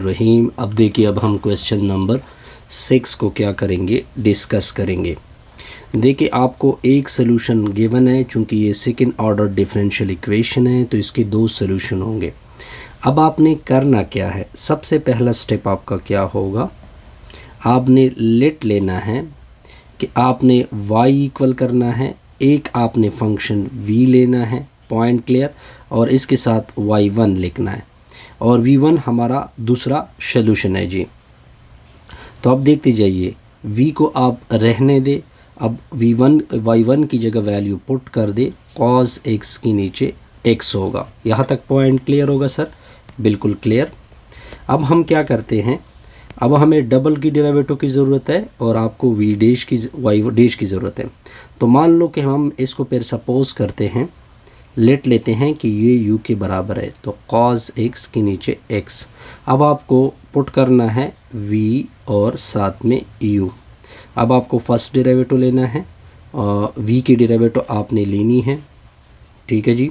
बिस्मिल्लाहिर्रहमानिर्रहीम। अब देखिए, अब हम क्वेश्चन नंबर 6 को क्या करेंगे, डिस्कस करेंगे। देखिए, आपको एक सोल्यूशन गिवन है, चूँकि ये सेकंड ऑर्डर डिफरेंशियल इक्वेशन है तो इसके दो सोल्यूशन होंगे। अब आपने करना क्या है, सबसे पहला स्टेप आपका क्या होगा, आपने लेट लेना है कि आपने y इक्वल करना है, एक आपने फंक्शन v लेना है, पॉइंट क्लियर, और इसके साथ y1 लिखना है और v1 हमारा दूसरा सोल्यूशन है जी। तो अब देखते जाइए, v को आप रहने दे, अब v1 y1 की जगह वैल्यू पुट कर दे, cos x के नीचे x होगा। यहाँ तक पॉइंट क्लियर होगा सर? बिल्कुल क्लियर। अब हम क्या करते हैं, अब हमें डबल की डेरिवेटिव की ज़रूरत है और आपको v डैश की y डैश की ज़रूरत है। तो मान लो कि हम इसको फिर सपोज करते हैं, लेट लेते हैं कि ये u के बराबर है, तो cos x के नीचे x। अब आपको पुट करना है v और साथ में u। अब आपको फर्स्ट डेरिवेटिव लेना है, v की डेरिवेटिव आपने लेनी है, ठीक है जी।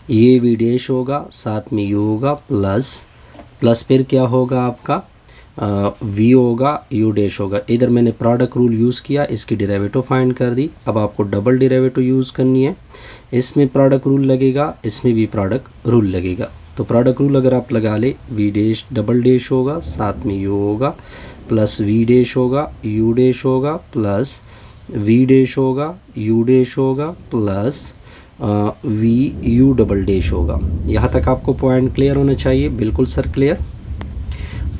ये v डैश होगा, साथ में u होगा, प्लस फिर क्या होगा आपका v होगा, u डैश होगा। इधर मैंने प्रोडक्ट रूल यूज़ किया, इसकी डेरिवेटिव फाइंड कर दी। अब आपको डबल डेरिवेटिव यूज़ करनी है, इसमें प्रोडक्ट रूल लगेगा, इसमें भी प्रोडक्ट रूल लगेगा। तो प्रोडक्ट रूल अगर आप लगा ले, v डैश डबल डैश होगा, साथ में u होगा, प्लस v डैश होगा, u डैश होगा, प्लस v डैश होगा, u डैश होगा, plus v u double dash होगा। यहाँ तक आपको पॉइंट क्लियर होना चाहिए। बिल्कुल सर, क्लियर।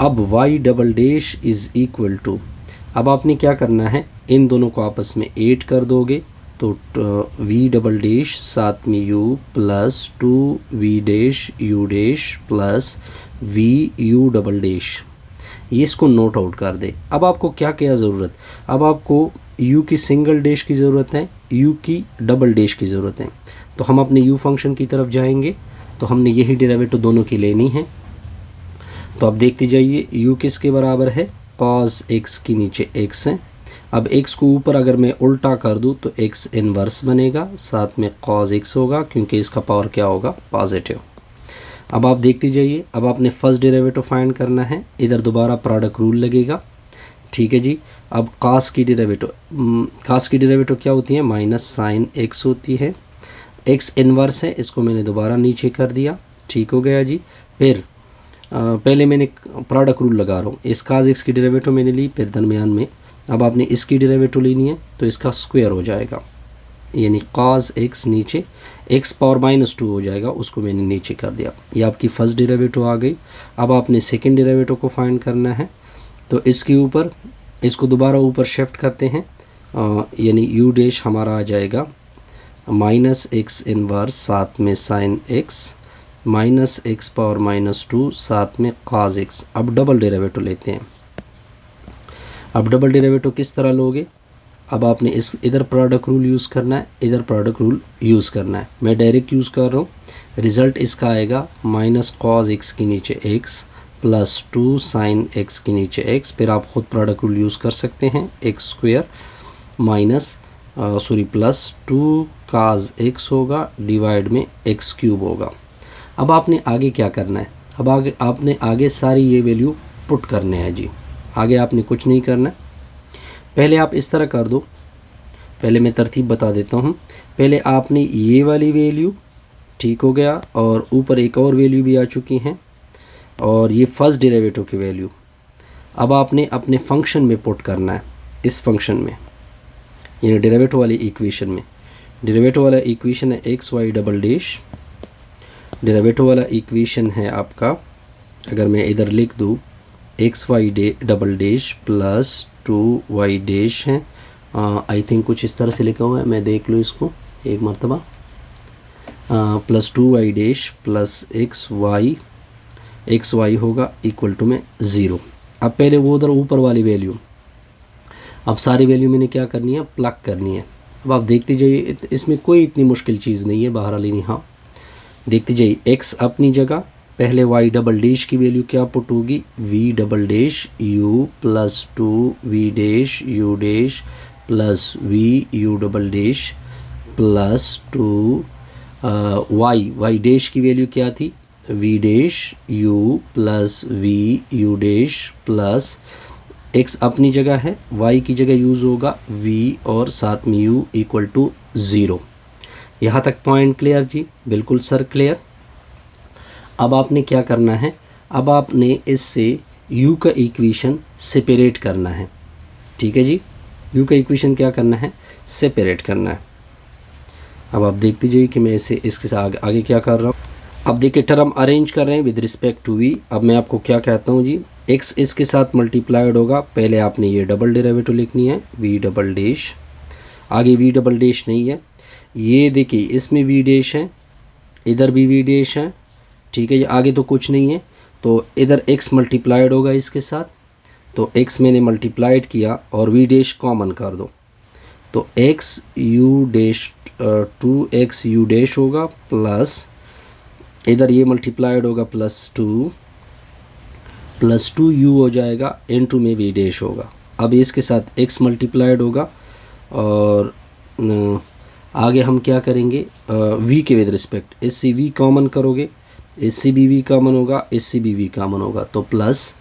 अब y double dash is equal to, अब आपने क्या करना है, इन दोनों को आपस में ऐड कर दोगे तो v डबल डैश साथ में u plus 2v dash u dash plus v u double dash, ये इसको नोट आउट कर दे। अब आपको क्या क्या ज़रूरत, अब आपको u की सिंगल डैश की ज़रूरत है, u की डबल डैश की ज़रूरत है। तो हम अपने u फंक्शन की तरफ जाएंगे, तो हमने यही डेरिवेटिव दोनों की लेनी है। तो अब देखते जाइए, u किसके बराबर है, cos x के नीचे x है। अब x को ऊपर अगर मैं उल्टा कर दूं तो x इन्वर्स बनेगा, साथ में cos x होगा, क्योंकि इसका पावर क्या होगा, पॉजिटिव। अब आप देखते जाइए, अब आपने फर्स्ट डेरिवेटिव फाइंड करना है, इधर दोबारा प्रोडक्ट रूल लगेगा, ठीक है जी। अब cos की डेरिवेटिव क्या होती है, माइनस साइन x होती है, x इन्वर्स है, इसको मैंने दोबारा नीचे कर दिया, ठीक हो गया जी। फिर पहले मैंने प्रोडक्ट रूल लगा रहा हूँ, इस cos x की डेरिवेटिव मैंने ली, फिर दरमियान में अब आपने इसकी डेरिवेटिव लेनी है, तो इसका स्क्वायर हो जाएगा, यानी cos x नीचे x पावर माइनस 2 हो जाएगा, उसको मैंने नीचे कर दिया। ये आपकी फर्स्ट डेरिवेटिव आ गई। अब आपने सेकंड डेरिवेटिव को फाइंड करना है, तो इसके ऊपर इसको दोबारा ऊपर शिफ्ट करते हैं, यानी u डैश हमारा आ जाएगा माइनस x इन्वर्स, साथ में sine x, minus x power minus 2, साथ में cos x। अब डबल डेरिवेटिव लेते हैं। अब डबल डेरिवेटिव किस तरह लोगे, अब आपने इस इधर प्रोडक्ट रूल यूज़ करना है, इधर प्रोडक्ट रूल यूज़ करना है। मैं डायरेक्ट यूज़ कर रहा हूँ, रिज़ल्ट इसका आएगा माइनस cos x के नीचे x प्लस 2 साइन x के नीचे x। फिर आप ख़ुद प्रोडक्ट रूल यूज़ कर सकते हैं, x square minus plus 2 cos x होगा, डिवाइड में x क्यूब होगा। अब आपने आगे क्या करना है, अब आपने आगे सारी ये वैल्यू पुट करने हैं जी। आगे आपने कुछ नहीं करना है, पहले आप इस तरह कर दो, पहले मैं तरतीब बता देता हूँ। पहले आपने ये वाली वैल्यू, ठीक हो गया, और ऊपर एक और वैल्यू भी आ चुकी हैं, और ये फर्स्ट डेरिवेटिव की वैल्यू अब आपने अपने फंक्शन में पुट करना है, इस फंक्शन में, यानी डेरिवेटिव वाली इक्वेशन में। डेरिवेटिव वाला इक्वेशन है x y double dash, derivative वाला इक्वेशन है आपका, अगर मैं इधर लिख दूँ x y double dash plus 2y dash है, आई थिंक कुछ इस तरह से लिखा हुआ है, मैं देख लूँ इसको एक मरतबा, plus 2y dash plus x y होगा इक्वल टू में 0। अब पहले वो उधर ऊपर वाली वैल्यू, अब सारी वैल्यू मैंने क्या करनी है, प्लग करनी है। अब आप देखते जाइए, इसमें कोई इतनी मुश्किल चीज़ नहीं है, बहरहाल नहीं, हाँ देखते जाइए, x अपनी जगह, पहले y डबल डैश की वैल्यू क्या पुट होगी, v double dash u plus 2v dash u dash plus v u double dash plus 2 y dash की वैल्यू क्या थी, v dash u plus v u dash plus x अपनी जगह है, y की जगह यूज़ होगा v और साथ में u इक्वल टू 0। यहाँ तक पॉइंट क्लियर जी? बिल्कुल सर क्लियर। अब आपने क्या करना है, अब आपने इससे u का इक्वेशन सेपरेट करना है। ठीक है जी, u का इक्वेशन क्या करना है, सेपरेट करना है। अब आप देखते जाइए कि मैं इसे इसके साथ आगे क्या कर रहा हूँ। अब देखिए टर्म अरेंज कर रहे हैं विद रिस्पेक्ट टू v। अब मैं आपको क्या कहता हूँ जी, x इसके साथ मल्टीप्लाइड होगा, पहले आपने ये डबल डेरिवेटिव लिखनी है v डबल डैश, आगे v डबल डैश नहीं है, ये देखिए इसमें v डैश है, इधर भी v डैश है। ठीक है जी, आगे तो कुछ नहीं है, तो इधर x मल्टीप्लाइड होगा इसके साथ, तो x मैंने मल्टीप्लाइड किया और v डैश कॉमन कर दो, तो x u dash 2x u dash होगा प्लस इधर ये मल्टीप्लाइड होगा प्लस 2 u हो जाएगा, इनटू में v डैश होगा। अब इसके साथ x मल्टीप्लाइड होगा और आगे हम क्या करेंगे, v के विद रिस्पेक्ट, इससे v कॉमन करोगे, इससे भी v कॉमन होगा, इससे भी v कॉमन होगा, तो plus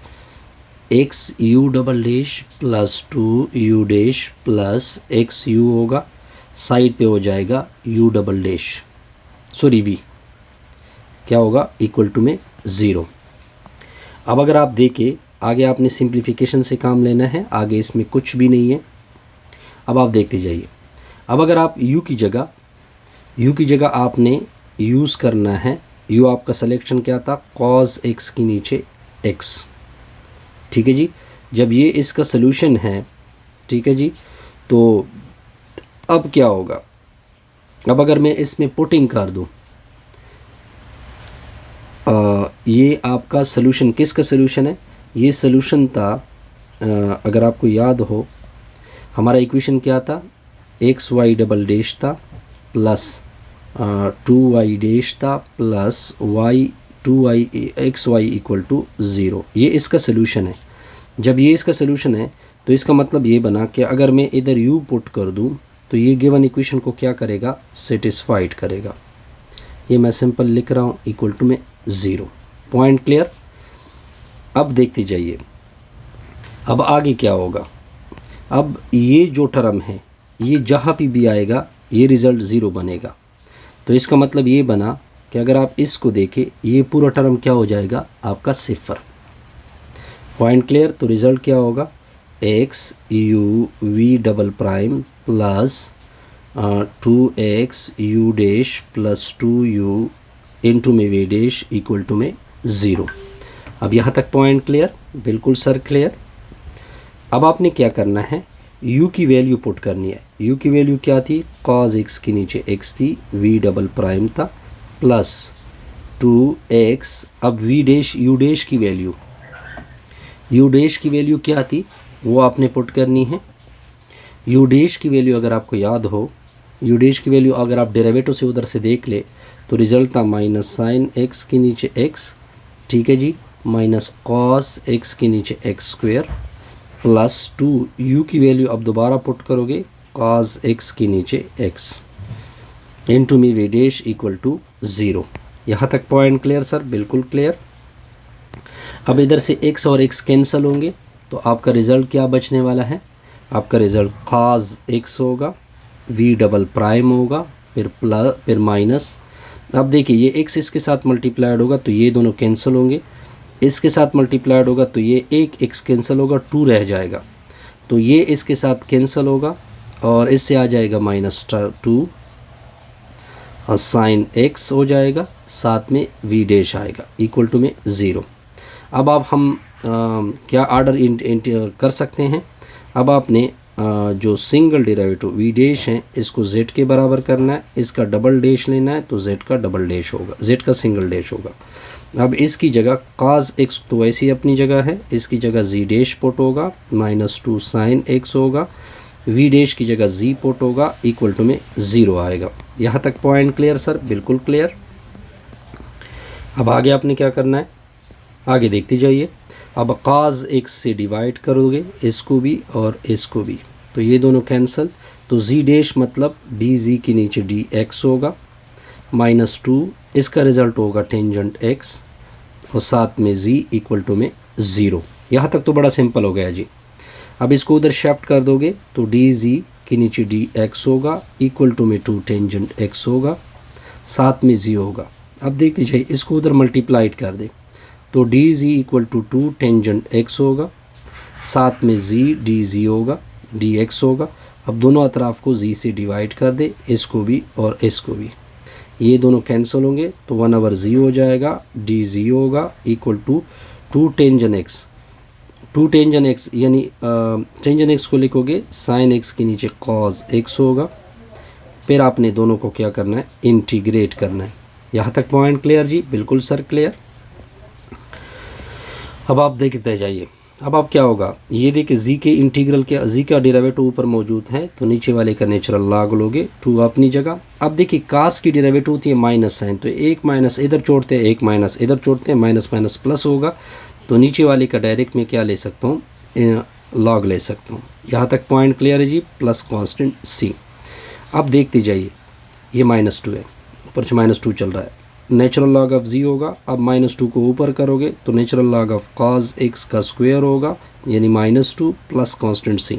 x u double dash plus 2 u dash plus x u होगा, साइड पे हो जाएगा u double dash, sorry v क्या होगा, इक्वल टू में 0। अब अगर आप देखें आगे आपने सिंप्लीफिकेशन से काम लेना है, आगे इसमें कुछ भी नहीं है। अब आप देखते जाइए, अब अगर आप u की जगह आपने यूज़ करना है, u आपका सिलेक्शन क्या था, cos x के नीचे x। ठीक है जी, जब ये इसका सलूशन है, ठीक है जी, तो अब क्या होगा, अब अगर मैं इसमें पुटिंग कर दूं, ये आपका सलूशन किसका सलूशन है, ये सलूशन था, अगर आपको याद हो हमारा इक्वेशन क्या था, एक्स वाई डबल डैश था प्लस 2y डैश था plus y 2y x y equal to 0। ये इसका सलूशन है। जब ये इसका सलूशन है तो इसका मतलब ये बना कि अगर मैं इधर u पुट कर दूं तो ये गिवन इक्वेशन को क्या करेगा, सेटिस्फाइड करेगा। ये मैं सिंपल लिख रहा हूँ, इक्वल टू में 0। Point clear. अब देखते जाइए, अब आगे क्या होगा, अब ये जो टर्म है ये जहाँ भी आएगा ये रिज़ल्ट 0 बनेगा। तो इसका मतलब ये बना कि अगर आप इसको देखें ये पूरा टर्म क्या हो जाएगा, आपका 0। Point clear. तो रिज़ल्ट क्या होगा, x u v double prime plus 2x u dash plus 2u into में v डैश इक्वल टू में 0। अब यहाँ तक पॉइंट क्लियर, बिल्कुल सर क्लियर। अब आपने क्या करना है, u की वैल्यू पुट करनी है। u की वैल्यू क्या थी, cos x के नीचे x थी, v डबल प्राइम था प्लस 2x। अब v डैश u डैश की वैल्यू क्या थी, वो आपने पुट करनी है। u डैश की वैल्यू अगर आपको याद हो, u डैश की वैल्यू अगर आप डेरिवेटिव से उधर से देख ले तो रिज़ल्ट था माइनस साइन x के नीचे x, ठीक है जी, माइनस कॉस x के नीचे x स्क्वेयर प्लस 2 u की वैल्यू अब दोबारा पुट करोगे cos x के नीचे x इंटू में v डैश इक्वल टू 0। यहाँ तक पॉइंट क्लियर सर, बिल्कुल क्लियर। अब इधर से x और x कैंसिल होंगे तो आपका रिज़ल्ट क्या बचने वाला है, आपका रिज़ल्ट cos x होगा, v डबल प्राइम होगा, फिर माइनस। अब देखिए ये x इसके साथ मल्टीप्लाइड होगा तो ये दोनों कैंसिल होंगे, इसके साथ मल्टीप्लाइड होगा तो ये एक x कैंसिल होगा, 2 रह जाएगा, तो ये इसके साथ कैंसिल होगा और इससे आ जाएगा -2 और साइन x हो जाएगा, साथ में v डैश आएगा इक्वल टू में 0। अब आप हम क्या ऑर्डर कर सकते हैं, अब आपने जो सिंगल डेरिवेटिव v डैश है इसको z के बराबर करना है, इसका डबल डैश लेना है तो z का डबल डैश होगा, z का सिंगल डैश होगा। अब इसकी जगह cos x तो वैसी अपनी जगह है, इसकी जगह z डैश पुट होगा, -2 साइन x होगा, v डैश की जगह z पुट होगा, इक्वल टू में 0 आएगा। यहाँ तक पॉइंट क्लियर सर, बिल्कुल क्लियर। अब आगे आपने क्या करना है, आगे देखते जाइए। अब cos x से डिवाइड करोगे इसको भी और इसको भी, तो ये दोनों कैंसिल, तो z डैश मतलब dz के नीचे dx होगा, -2, इसका रिज़ल्ट होगा टेंजेंट x और साथ में z इक्वल टू में 0। यहाँ तक तो बड़ा सिंपल हो गया जी। अब इसको उधर शिफ्ट कर दोगे तो dz के नीचे dx होगा इक्वल टू में 2 टेंजेंट x होगा, साथ में z होगा। अब देख लीजिए इसको उधर मल्टीप्लाइड कर दे तो dz equal to 2 tangent x होगा, साथ में z dz होगा, dx होगा। अब दोनों अतराफ को z से डिवाइड कर दे, इसको भी और इसको भी, ये दोनों कैंसिल होंगे तो 1/z हो जाएगा, dz होगा equal to 2 tangent x। 2 tangent x यानी टेंजेंट x को लिखोगे साइन x के नीचे cos x होगा। फिर आपने दोनों को क्या करना है, इंटीग्रेट करना है। यहाँ तक पॉइंट क्लियर जी? बिल्कुल सर क्लियर। अब आप देखते जाइए, अब आप क्या होगा, ये देखिए z के इंटीग्रल के z का डेरिवेटिव ऊपर मौजूद है तो नीचे वाले का नेचुरल लॉग लोगे 2 अपनी जगह। अब देखिए कास की डेरिवेटिव होती है माइनस साइन, तो एक माइनस इधर छोड़ते हैं, एक माइनस इधर छोड़ते हैं, माइनस माइनस प्लस होगा, तो नीचे वाले का डायरेक्ट में क्या ले सकता हूँ, लॉग ले सकता हूँ। यहाँ तक पॉइंट क्लियर है जी? Plus constant c। अब देखते जाइए, ये -2 है, ऊपर से -2 चल रहा है, नेचुरल लॉग ऑफ z होगा। अब -2 को ऊपर करोगे तो natural log of cos x का स्क्वायर होगा, यानी -2 प्लस कांस्टेंट c,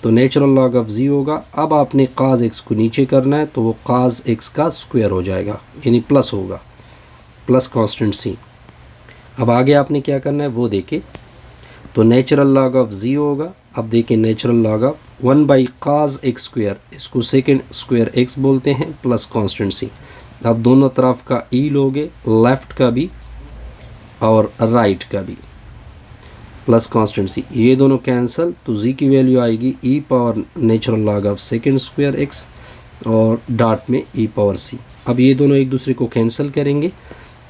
तो नेचुरल लॉग ऑफ z होगा। अब आपने cos x को नीचे करना है तो वो cos x का स्क्वायर हो जाएगा, यानी प्लस होगा, प्लस कांस्टेंट c। अब आगे आपने क्या करना है वो देखें, तो नेचुरल लॉग ऑफ z होगा। अब देखें natural log of 1/cos x square, इसको सेकेंड स्क्वायर x बोलते हैं, प्लस कांस्टेंट c। अब दोनों तरफ का e लोगे, लेफ़्ट का भी और राइट का भी, प्लस कांस्टेंट c, ये दोनों कैंसिल तो z की वैल्यू आएगी e power natural log of second square x और डॉट में e पावर c। अब ये दोनों एक दूसरे को कैंसिल करेंगे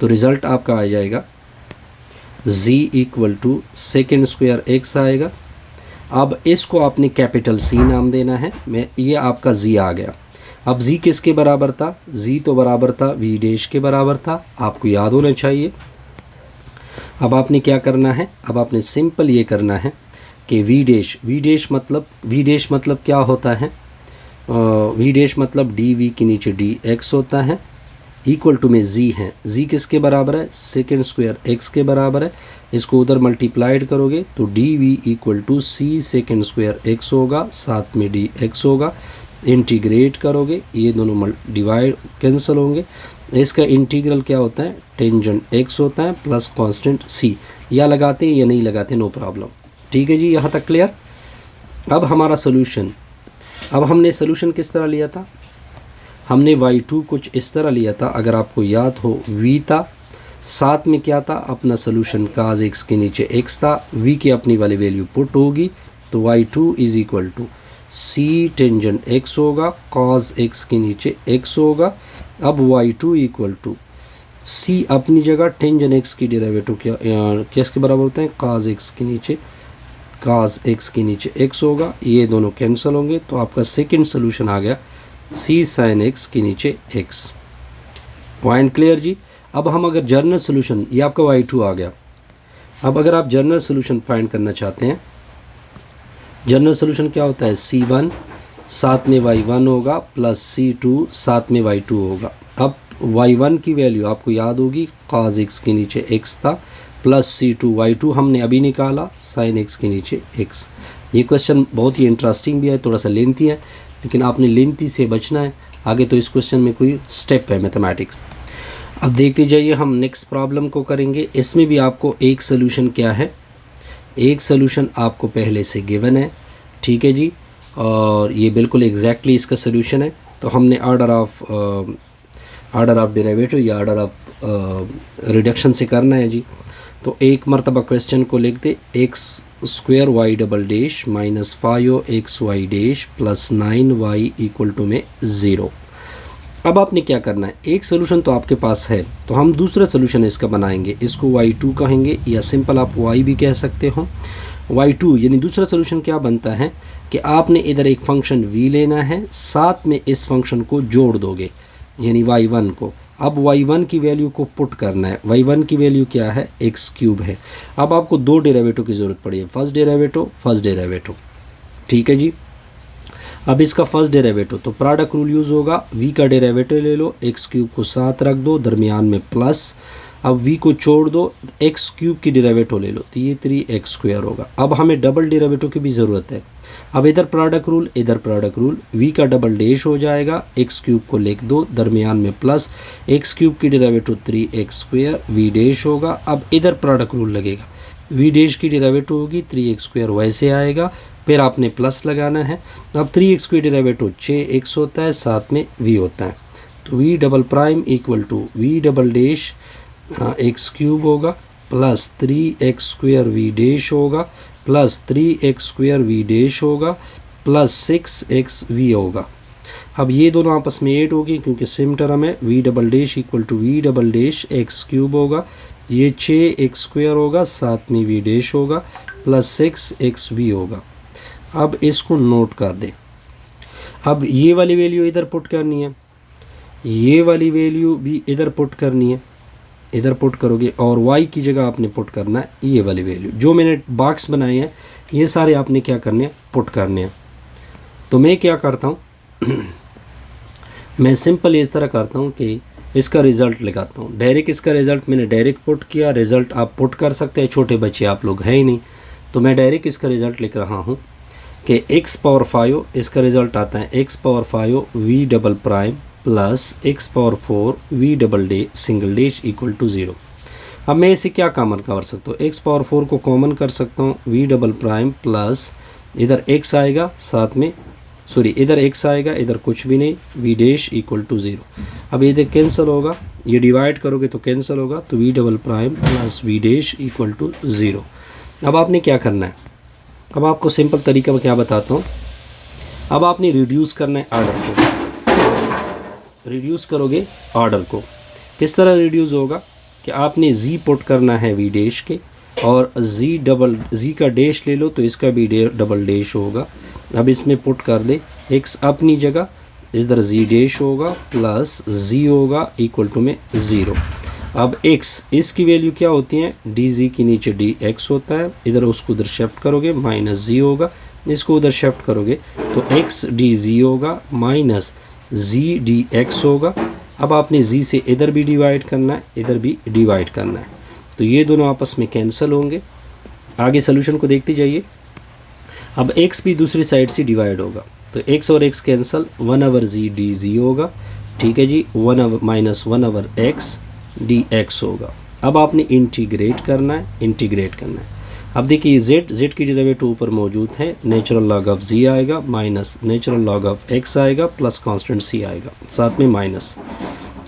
तो रिज़ल्ट आपका आ जाएगा z equal to second square x आएगा। अब इसको आपने कैपिटल C नाम देना है, मैं ये आपका z आ गया। अब z किसके बराबर था, z तो बराबर था v डैश के बराबर था, आपको याद होना चाहिए। अब आपने क्या करना है, अब आपने सिंपल ये करना है कि v डैश मतलब क्या होता है, v डैश मतलब dv के नीचे dx होता है, इक्वल टू में z है, z किसके बराबर है, सेकेंड स्क्वायर x के बराबर है। इसको उधर मल्टीप्लाइड करोगे तो dv equal to c second square x होगा, साथ में dx होगा। इंटीग्रेट करोगे ये दोनों डिवाइड कैंसिल होंगे, इसका इंटीग्रल क्या होता है, टेंजेंट x होता है प्लस कांस्टेंट c। या लगाते हैं या नहीं लगाते, नो प्रॉब्लम, ठीक है जी, यहाँ तक क्लियर। अब हमारा सोल्यूशन, अब हमने सोल्यूशन किस तरह लिया था, हमने y2 कुछ इस तरह लिया था, अगर आपको याद हो v था, साथ में क्या था अपना सोल्यूशन cos x के नीचे x था, v की अपनी वाली वैल्यू पुट होगी तो y2 is equal to c tangent x होगा, cos x के नीचे x होगा। अब y2 इक्वल टू c अपनी जगह टेंजेंट x की डेरिवेटिव किसके बराबर होते हैं, cos x के नीचे x होगा, ये दोनों कैंसिल होंगे तो आपका सेकंड सोल्यूशन आ गया c sin x के नीचे x। पॉइंट क्लियर जी। अब हम अगर जनरल सोल्यूशन, ये आपका y2 आ गया। अब अगर आप जनरल सोल्यूशन फाइंड करना चाहते हैं, जनरल सोल्यूशन क्या होता है, c1 साथ में y1 होगा प्लस c2 साथ में y2 होगा। अब y1 की वैल्यू आपको याद होगी, cos x के नीचे x था, प्लस c2, y2 हमने अभी निकाला sin x के नीचे x। ये क्वेश्चन बहुत ही इंटरेस्टिंग भी है, थोड़ा सा लेंथी है, लेकिन आपने लेंथी से बचना है, आगे तो इस क्वेश्चन में कोई स्टेप है मैथमेटिक्स। अब देखते जाइए, हम नेक्स्ट प्रॉब्लम को करेंगे। इसमें भी आपको एक सोल्यूशन क्या है, एक सोल्यूशन आपको पहले से गिवन है, ठीक है जी, और ये बिल्कुल एग्जैक्टली इसका सोल्यूशन है। तो हमने ऑर्डर ऑफ डेरिवेटिव या ऑर्डर ऑफ रिडक्शन से करना है जी। तो एक मरतबा क्वेश्चन को लिख दे, X square Y double dash minus 5x y dash plus 9y equal to में 0। अब आपने क्या करना है, एक सोल्यूशन तो आपके पास है, तो हम दूसरा सोल्यूशन इसका बनाएंगे, इसको y2 कहेंगे या सिंपल आप y भी कह सकते हो। y2 यानी दूसरा सोल्यूशन क्या बनता है कि आपने इधर एक फंक्शन v लेना है, साथ में इस फंक्शन को जोड़ दोगे यानी y1 को। अब y1 की वैल्यू को पुट करना है, y1 की वैल्यू क्या है, x³ है। अब आपको दो डेरिवेटिव की ज़रूरत पड़ी है, फर्स्ट डेरिवेटिव, ठीक है जी। अब इसका फर्स्ट डेरिवेटिव, तो प्रोडक्ट रूल यूज़ होगा, v का डेरिवेटिव ले लो, एक्स क्यूब को साथ रख दो, दरमियान में प्लस, अब v को छोड़ दो, एक्स क्यूब की डेरिवेटिव ले लो, तो ये 3x² होगा। अब हमें डबल डेरिवेटिव की भी ज़रूरत है। अब इधर प्रोडक्ट रूल, इधर प्रोडक्ट रूल, v का डबल डैश हो जाएगा, एक्स क्यूब को लिख दो, दरमियान में प्लस, एक्स क्यूब की डेरिवेटिव 3x² v डैश होगा। अब इधर प्रोडक्ट रूल लगेगा, v डैश की डेरिवेटिव होगी 3x² वैसे आएगा, फिर आपने प्लस लगाना है। अब 3x की डेरिवेटिव 6x होता है, साथ में v होता है, तो v double prime equal to v double dash x cube होगा प्लस 3x² v डैश होगा प्लस 3x² v डैश होगा प्लस 6xv होगा। अब ये दोनों आपस में ऐड होगी क्योंकि सेम टर्म है, v double dash equal to v double dash x cube होगा, ये 6x² होगा, साथ में v डैश होगा प्लस 6xv होगा। अब इसको नोट कर दें। अब ये वाली वैल्यू इधर पुट करनी है, ये वाली वैल्यू भी इधर पुट करनी है, इधर पुट करोगे और y की जगह आपने पुट करना है ये वाली वैल्यू। जो मैंने बॉक्स बनाए हैं ये सारे आपने क्या करने हैं, पुट करने हैं। तो मैं क्या करता हूँ मैं सिंपल इस तरह करता हूँ कि इसका रिज़ल्ट लगाता हूँ, डायरेक्ट इसका रिज़ल्ट मैंने डायरेक्ट पुट किया, रिज़ल्ट आप पुट कर सकते हैं, छोटे बच्चे आप लोग हैं ही नहीं, तो मैं डायरेक्ट इसका रिज़ल्ट लिख रहा हूँ कि x पावर 5 इसका रिज़ल्ट आता है x power 5 v double prime plus x power 4 v double डे सिंगल डैश इक्वल टू 0। अब मैं इसे क्या कॉमन कर सकता हूँ, x पावर 4 को कॉमन कर सकता हूँ, v डबल प्राइम प्लस इधर x आएगा, साथ में सॉरी इधर x आएगा, इधर कुछ भी नहीं, v डैश इक्वल टू 0। अब इधर कैंसिल होगा, ये डिवाइड करोगे तो कैंसिल होगा, तो v double prime plus v dash equal to 0। अब आपने क्या करना है, अब आपको सिंपल तरीका मैं क्या बताता हूँ। अब आपने रिड्यूस करना है ऑर्डर को, रिड्यूस करोगे ऑर्डर को, किस तरह रिड्यूस होगा कि आपने z पुट करना है v डैश के, और z का डैश ले लो तो इसका भी डबल डैश होगा। अब इसमें पुट कर दे x अपनी जगह, इधर z डैश होगा प्लस z होगा इक्वल टू में 0। अब x इसकी वैल्यू क्या होती है, dz के नीचे dx होता है, इधर उसको उधर शिफ्ट करोगे माइनस z होगा, इसको उधर शिफ्ट करोगे तो x dz होगा माइनस z dx होगा। अब आपने z से इधर भी डिवाइड करना है, इधर भी डिवाइड करना है, तो ये दोनों आपस में कैंसिल होंगे। आगे सोल्यूशन को देखते जाइए। अब x भी दूसरी साइड से डिवाइड होगा, तो x और x कैंसिल, 1/z dz होगा, ठीक है जी, 1 माइनस 1/x dx होगा। अब आपने इंटीग्रेट करना है, इंटीग्रेट करना है। अब देखिए z की डेरिवेटिव ऊपर मौजूद है, नेचुरल लॉग ऑफ z आएगा minus natural log of x आएगा प्लस कांस्टेंट c आएगा, साथ में माइनस।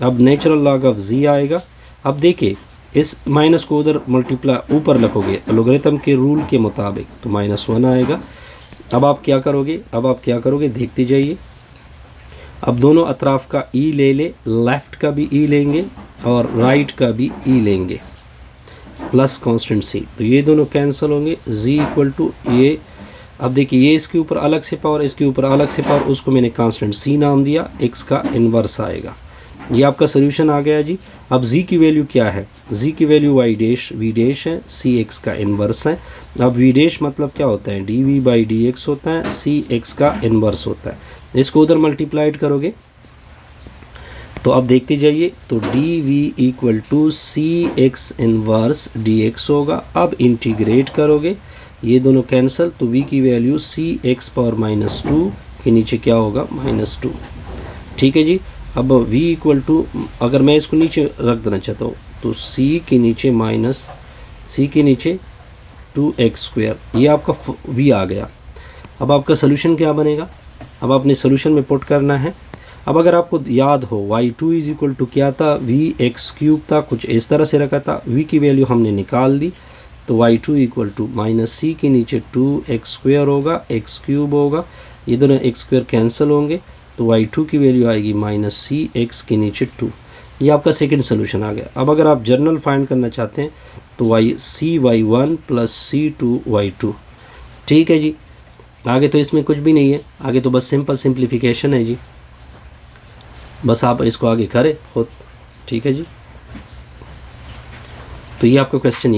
अब नेचुरल लॉग ऑफ z आएगा। अब देखिए इस माइनस को उधर मल्टीप्लाई ऊपर रखोगे लोगरिथम के रूल के मुताबिक, तो -1 आएगा। अब आप क्या करोगे, अब आप क्या करोगे देखते जाइए। अब दोनों अतराफ का e ले ले, लेफ़्ट का भी e लेंगे और राइट का भी e लेंगे प्लस कांस्टेंट c, तो ये दोनों कैंसिल होंगे, z इक्वल टू ये। अब देखिए ये इसके ऊपर अलग से पावर, इसके ऊपर अलग से पावर, उसको मैंने कांस्टेंट c नाम दिया, x का इन्वर्स आएगा। ये आपका सोल्यूशन आ गया जी। अब z की वैल्यू क्या है, z की वैल्यू v डैश है, c x का इन्वर्स है। अब v डैश मतलब क्या होता है, dv बाई dx होता है, c x का इन्वर्स होता है। इसको उधर मल्टीप्लाइड करोगे तो अब देखते जाइए, तो dv equal to c x inverse dx होगा। अब इंटीग्रेट करोगे, ये दोनों कैंसिल, तो v की वैल्यू सी एक्स पावर -2 के नीचे क्या होगा, -2, ठीक है जी। अब v इक्वल टू, अगर मैं इसको नीचे रख देना चाहता हूँ तो c के नीचे माइनस c के नीचे 2x², ये आपका v आ गया। अब आपका सोल्यूशन क्या बनेगा, अब आपने सोल्यूशन में पुट करना है। अब अगर आपको याद हो y2 इज इक्वल टू क्या था, v(x3) था, कुछ इस तरह से रखा था, v की वैल्यू हमने निकाल दी, तो y2 इक्वल टू -c के नीचे 2x² होगा, x³ होगा, ये दोनों x² कैंसिल होंगे, तो y2 की वैल्यू आएगी -c(x) के नीचे 2। ये आपका सेकंड सोल्यूशन आ गया। अब अगर आप जनरल फाइंड करना चाहते हैं तो cy1 प्लस c2y2, ठीक है जी। आगे तो इसमें कुछ भी नहीं है, आगे तो बस सिंपल सिंप्लीफिकेशन है जी, बस आप इसको आगे करें खुद, ठीक है जी। तो ये आपका क्वेश्चन ये